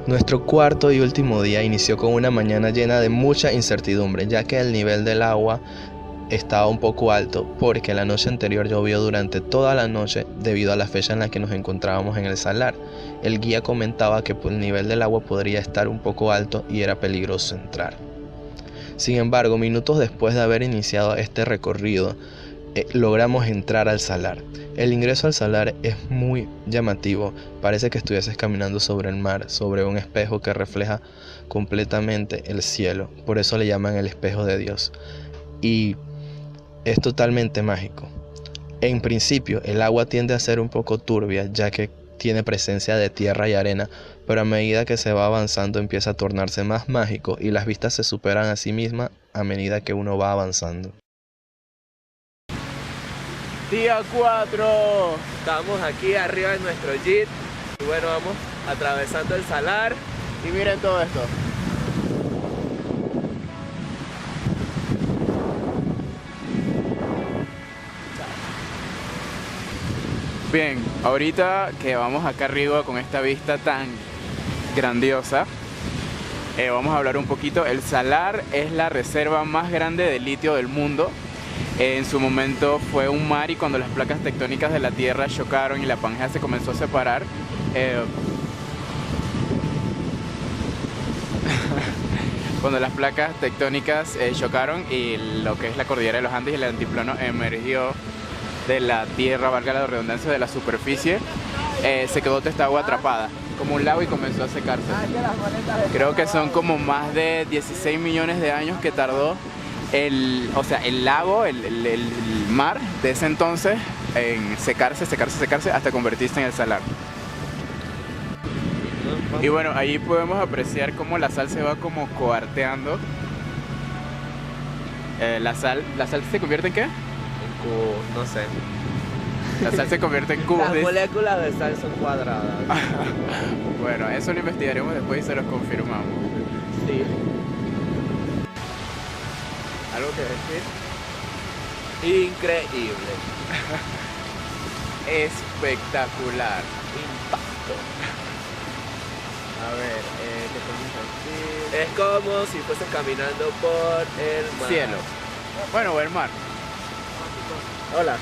Nuestro cuarto y último día inició con una mañana llena de mucha incertidumbre, ya que el nivel del agua estaba un poco alto porque la noche anterior llovió durante toda la noche debido a la fecha en la que nos encontrábamos en el salar. El guía comentaba que el nivel del agua podría estar un poco alto y era peligroso entrar. Sin embargo, minutos después de haber iniciado este recorrido, logramos entrar al salar. El ingreso al salar es muy llamativo, parece que estuvieses caminando sobre el mar, sobre un espejo que refleja completamente el cielo, por eso le llaman el espejo de Dios. Y es totalmente mágico. En principio, el agua tiende a ser un poco turbia, ya que tiene presencia de tierra y arena, pero a medida que se va avanzando empieza a tornarse más mágico y las vistas se superan a sí mismas a medida que uno va avanzando. Día 4. Estamos aquí arriba en nuestro jeep. Y bueno, vamos atravesando el salar. Y miren todo esto. Bien, ahorita que vamos acá arriba con esta vista tan grandiosa, vamos a hablar un poquito. El salar es la reserva más grande de litio del mundo. En su momento fue un mar y cuando las placas tectónicas de la Tierra chocaron y la Pangea se comenzó a separar, cuando las placas tectónicas chocaron y lo que es la cordillera de los Andes y el altiplano emergió de la Tierra, valga la redundancia, de la superficie, se quedó toda esta agua atrapada como un lago y comenzó a secarse. Creo que son como más de 16 millones de años que tardó el lago, el mar de ese entonces en secarse hasta convertirse en el salar. Y bueno, ahí podemos apreciar cómo la sal se va como coarteando. ¿La sal se convierte en qué? No sé. La sal se convierte en cubos. Las moléculas de sal son cuadradas. Bueno, eso lo investigaremos después y se los confirmamos. Sí. ¿Algo que decir? Increíble. Espectacular. Impacto. A ver, ¿qué podemos decir? Es como si fueses caminando por el mar. Cielo. Bueno, o el mar. Hola.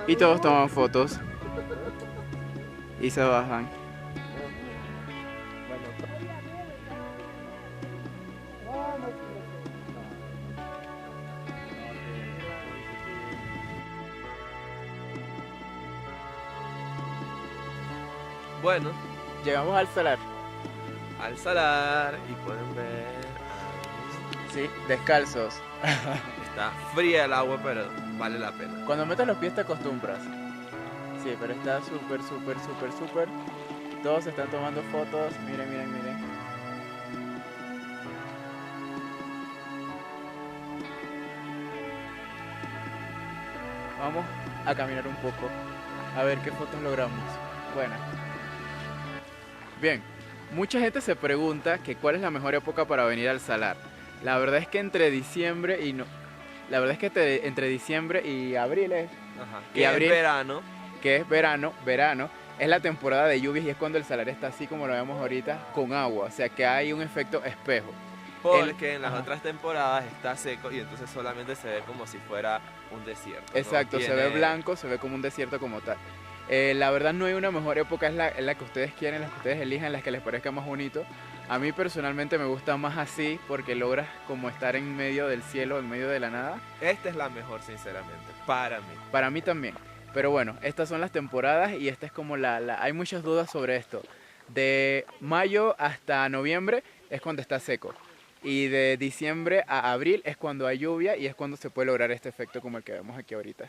Y todos toman fotos y se bajan. Bueno, Llegamos al salar. al salar y pueden ver. Sí, descalzos. Está fría el agua, pero vale la pena. Cuando metes los pies te acostumbras. Sí, pero está súper. Todos están tomando fotos. Miren. Vamos a caminar un poco. A ver qué fotos logramos. Bueno. Bien. Mucha gente se pregunta que cuál es la mejor época para venir al salar. La verdad es que entre diciembre y abril es. Ajá. Y abril, verano. que es verano, es la temporada de lluvias y es cuando el salar está así como lo vemos ahorita, con agua, o sea que hay un efecto espejo. Porque en las otras temporadas está seco y entonces solamente se ve como si fuera un desierto. Exacto, ¿no? se ve blanco, se ve como un desierto como tal. La verdad no hay una mejor época, es la que ustedes quieren, la que ustedes elijan, la que les parezca más bonito. A mí personalmente me gusta más así porque logras como estar en medio del cielo, en medio de la nada. Esta es la mejor, sinceramente, para mí. Para mí también. Pero bueno, estas son las temporadas y esta es como hay muchas dudas sobre esto. De mayo hasta noviembre es cuando está seco. Y de diciembre a abril es cuando hay lluvia y es cuando se puede lograr este efecto como el que vemos aquí ahorita.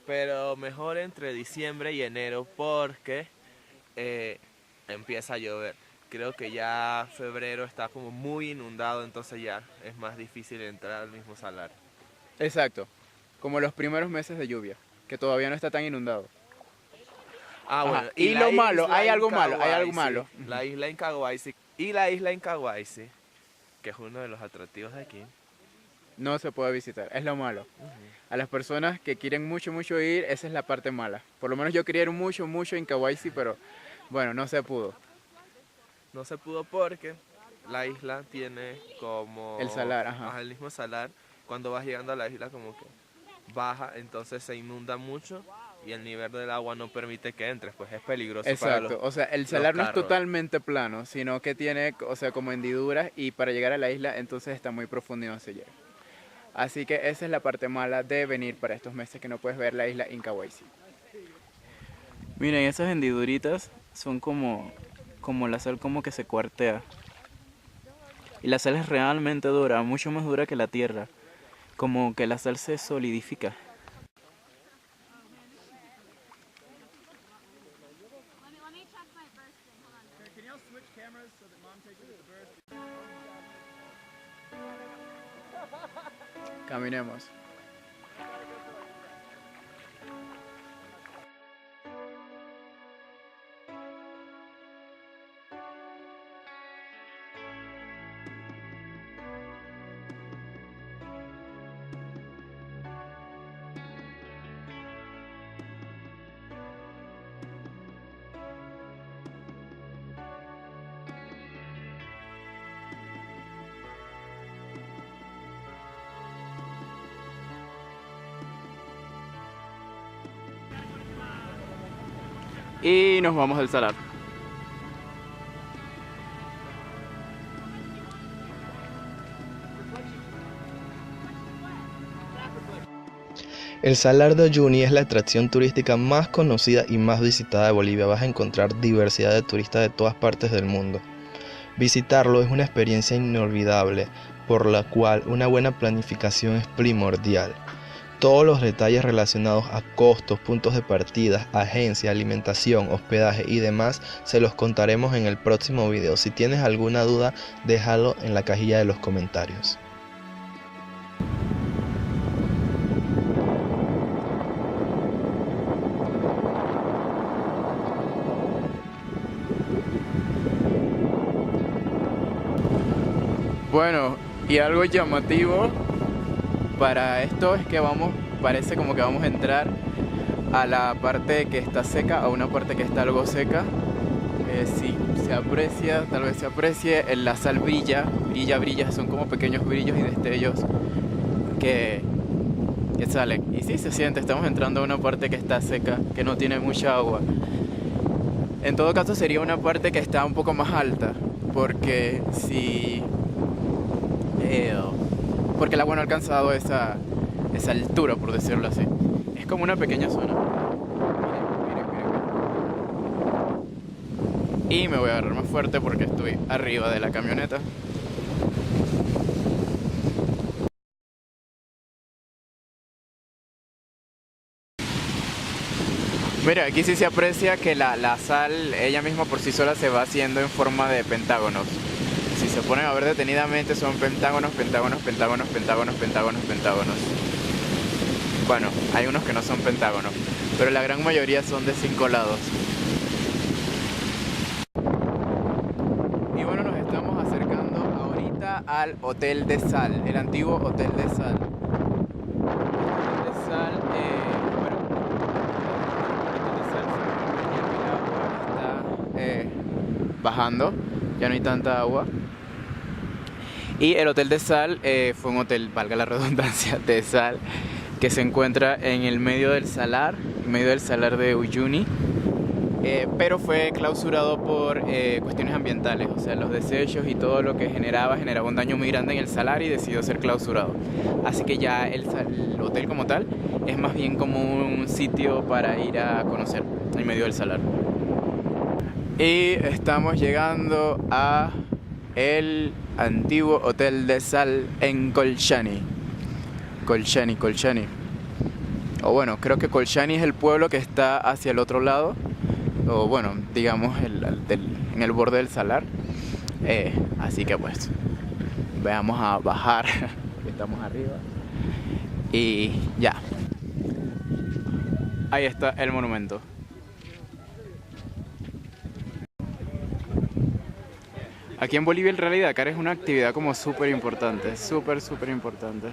Pero mejor entre diciembre y enero porque empieza a llover. Creo que ya febrero está como muy inundado, entonces ya es más difícil entrar al mismo salar. Exacto, como los primeros meses de lluvia. que todavía no está tan inundado. Ah, bueno. Y la lo malo, isla hay en algo malo, hay algo Cahuaisi, malo. La isla en Cahuaisi. Y la isla en Cahuaisi, que es uno de los atractivos de aquí. No se puede visitar, es lo malo. A las personas que quieren mucho, mucho ir, esa es la parte mala. Por lo menos yo quería ir mucho, mucho en Cahuaisi, pero bueno, no se pudo. No se pudo porque la isla tiene como... El salar, ajá. El mismo salar. Cuando vas llegando a la isla como que baja, entonces se inunda mucho y el nivel del agua no permite que entres, pues es peligroso para Exacto, o sea, el salar no es carros. totalmente plano, sino que tiene, o sea, como hendiduras y para llegar a la isla entonces está muy profundo y no se llega. Así que esa es la parte mala de venir para estos meses que no puedes ver la isla Incahuasi. Miren, esas hendiduritas son como la sal como que se cuartea. Y la sal es realmente dura, mucho más dura que la tierra. Como que la sal se solidifica. Caminemos. Y nos vamos al salar. El Salar de Uyuni es la atracción turística más conocida y más visitada de Bolivia. Vas a encontrar diversidad de turistas de todas partes del mundo. Visitarlo es una experiencia inolvidable, por la cual una buena planificación es primordial. Todos los detalles relacionados a costos, puntos de partida, agencia, alimentación, hospedaje y demás se los contaremos en el próximo video. Si tienes alguna duda, déjalo en la cajilla de los comentarios. Bueno, y algo llamativo para esto es que parece como que vamos a entrar a la parte que está seca, a una parte que está algo seca. Si se aprecia, tal vez se aprecie, la sal brilla, son como pequeños brillos y destellos que salen. Y sí se siente, estamos entrando a una parte que está seca, que no tiene mucha agua. En todo caso sería una parte que está un poco más alta, porque porque el agua no ha alcanzado esa altura, por decirlo así. Es como una pequeña zona. Miren. Y me voy a agarrar más fuerte porque estoy arriba de la camioneta. Mira, aquí sí se aprecia que la sal, ella misma por sí sola se va haciendo en forma de pentágonos. Si se ponen a ver detenidamente son pentágonos. Bueno, hay unos que no son pentágonos, pero la gran mayoría son de 5 lados. Y bueno, nos estamos acercando ahorita al Hotel de Sal, el antiguo Hotel de Sal. El Hotel de Sal, bueno, el Hotel de Sal el agua está bajando, ya no hay tanta agua. Y el Hotel de Sal fue un hotel, valga la redundancia, de sal, que se encuentra en el medio del salar de Uyuni, pero fue clausurado por cuestiones ambientales, o sea, los desechos y todo lo que generaba un daño muy grande en el salar y decidió ser clausurado. Así que ya el hotel como tal es más bien como un sitio para ir a conocer en medio del salar. Y estamos llegando a el antiguo Hotel de Sal en Colchani. Colchani. O bueno, creo que Colchani es el pueblo que está hacia el otro lado, o bueno, digamos en el borde del salar. Así que pues, vamos a bajar, estamos arriba. Y ya. Ahí está el monumento. Aquí en Bolivia el Rally Dakar es una actividad como súper importante, súper importante.